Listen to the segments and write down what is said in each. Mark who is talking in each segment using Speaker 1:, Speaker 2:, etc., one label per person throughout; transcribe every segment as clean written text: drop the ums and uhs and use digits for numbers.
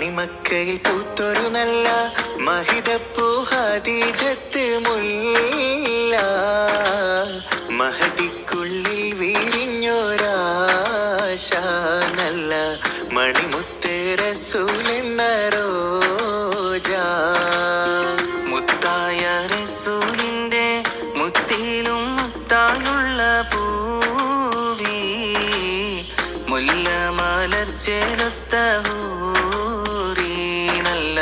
Speaker 1: മണിമക്കയിൽ പൂത്തൊരു നല്ല മഹിതപ്പൂ ഖദീജത്ത് മുല്ല മഹദിക്കുള്ളിൽ വിരിഞ്ഞൊരാശ നല്ല മണിമുത്ത് റസൂലെന്ന റോജ മുത്തായ റസൂലിന്റെ മുത്തിലും മുത്തായുള്ള പൂവി മുല്ല മലർച്ചെലുത്ത നല്ല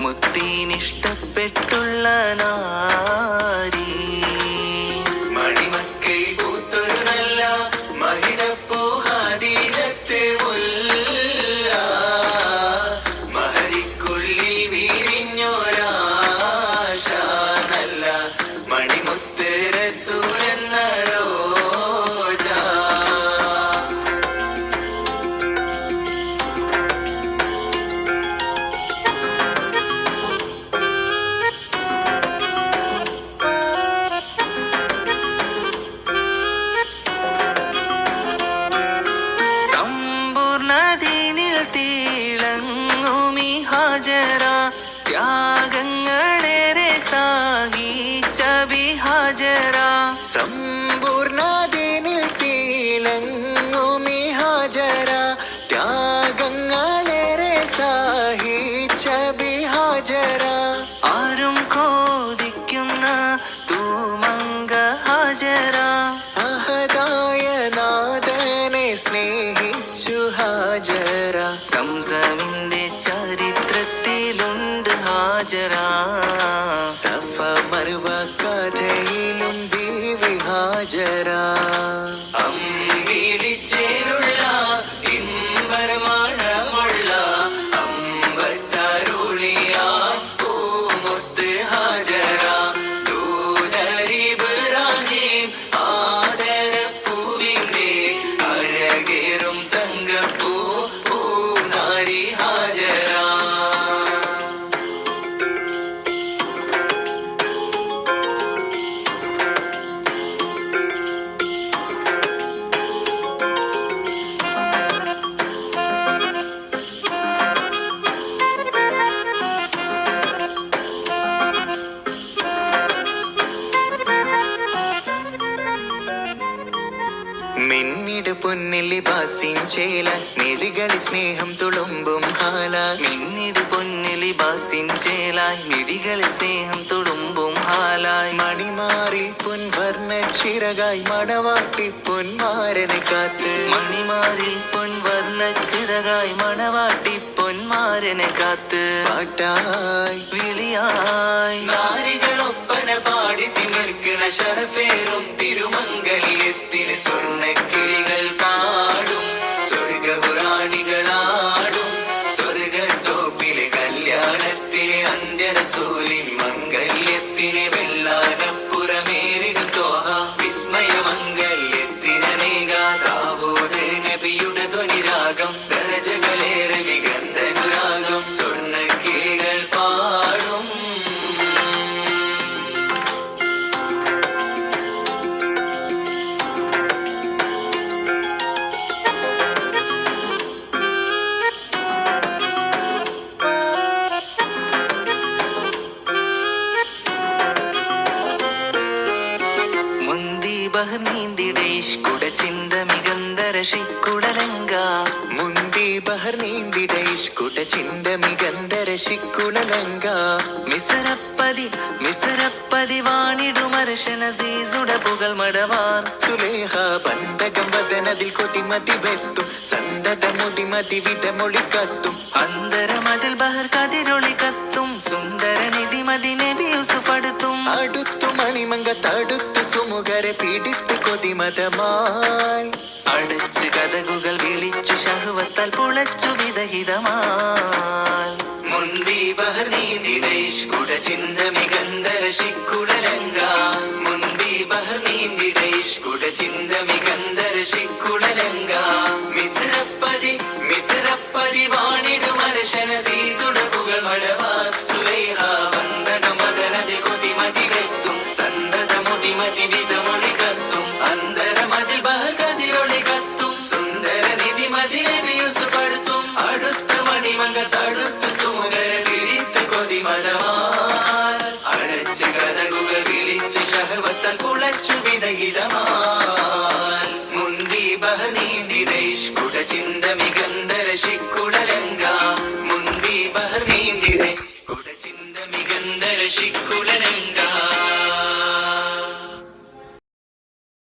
Speaker 1: മുത്തിനിഷ്ടപ്പെട്ടുള്ള നാരി
Speaker 2: മണിമക്കയിൽ പൂത്തൊരു നല്ല മഹിതപ്പൂ ഖദീജത്ത് മുല്ല മഹദിക്കുള്ളിൽ വിരിഞ്ഞൊരാശ നല്ല മണിമുത്ത് റസൂലെന്ന റോജ
Speaker 1: തിളങ്ങുമി ഹാജറ ത്യാഗങ്ങളേറെ സാഹിച്ച ബിഹാജറ സമ്പൂർണദിനിൽ തിളങ്ങുമി ഹാജറ ത്യാഗങ്ങളേറെ സാഹിച്ച ബിഹാജറ ആരും കോതിക്കുന്ന തൂമങ്ക ഹാജറ അഹദായ നാദനെ സ്നേഹിച്ചു ഹാജറ സംസമിന്റെ ചരിത്രത്തിലുണ്ട് ഹാജറ സഫ മർവ കഥയിലും ദേവി ഹാജറ
Speaker 2: അമ്പിളിച്ചേലുള്ള ഇമ്പരമഴമുള്ള അമ്പത്തരുളിയാൻ പൂമുത്ത് ഹാജറ ദൂതരിബ്രാഹിം ആദരപ്പൂവിന്റെ അഴകേറും തങ്കപ്പൂ പൂനാരി ഹാജറ
Speaker 1: മിന്നിട് പൊന്നിൽ ബാസിഞ്ചേല മിഴികളി സ്നേഹം തുളുമ്പും ഹാല മിന്നിട് പൊന്നിൽ ബാസിഞ്ചേലായി മിഴികളി സ്നേഹം തുളുമ്പും ഹാലായി മണിമാറിൽ പൊൻവർണ്ണ ചിറകായി മണവാട്ടി പൊന്മാരനെ കാത്ത് മണിമാറിൽ പൊൻവർണ്ണ ചിറകായി മണവാട്ടി പൊന്മാരനെ കാത്ത് പാട്ടായി വിളിയായി
Speaker 2: നാരികളൊപ്പന പാടി തിമിർക്കണ ശരഫേറും തിരുമംഗല്യത്തിന് സ്വർണ്ണക്കിളികൾ പാടും സ്വർഗപുരാണികളാടും സ്വർഗത്തോപ്പിലെ കല്യാണത്തിന് അന്ത്യരസൂലിൻ മംഗല്യത്തിന് വെള്ളാനപ്പുറമേറിടും തോഹ വിസ്മയമംഗല്യത്തിനേകാതാവൂത് നബിയുടെ ധ്വനിരാഗം ദരജകളേറെ വിഗന്ധനുരാഗം സ്വർണ്ണക്കിളികൾ പാടും
Speaker 1: ബഹർ നീന്തിടേഷ്കുട ചിന്ത മികന്തരശിക്കുടലങ്ക മുന്തി ബഹർ നീന്തിടേഷ്കുട ചിന്ത മികന്തരശിക്കുടലങ്ക മിസരപ്പതി വാണിടുമർശന സീസുട പുകൾ മടവാർ സുലേഹ ബന്ധകം വദനതിൽ കൊതിമതി വെത്തും സന്തത മുതിമതി വിധമൊളി കത്തും അന്തരമതിൽ ബഹർ കതിരൊളി കത്തും സുന്ദര നിധിമതി നബി യൂസുഫടുത്തും അടുത്തു മണിമങ്ക തടുത്തു സുമുഖരെ പിടിത്തു കൊതിമതമായി അടച്ചു കഥകുകൾ വിളിച്ചു ശഹുവത്താൽ പുളച്ചു വിദഹിതമായി
Speaker 2: മുന്തി ബഹർ നീന്തിടേഷ്കുട ചിന്ത മികന്തരശിക്കുടലങ്ക മുന്തി ബഹർ നീന്തിടേഷ്കുട ചിന്ത മികന്തരശിക്കുടലങ്ക മിസരപ്പതി വാണിടുമർശന സീസുട പുകൾ മടവാർ സുലൈഹ വന്ദനം മദനതിൽ കൊതിമതി വെത്തും സന്തത മുതിമതി വിധമൊളി കത്തും അന്തരമതിൽ ബഹർ കതിരൊളി കത്തും സുന്ദര നിധിമതി നബി യൂസുഫടുത്തും അടുത്ത മണിമങ്ക തടുത്തു നീന്തിടേഷ് കുടചിന്ത മികന്ധര ശിക്കുളലങ്ക മുന്തി ബഹർ നീന്തിടേ കുടചിന്ത മികന്ധര ശിക്കുളലങ്ക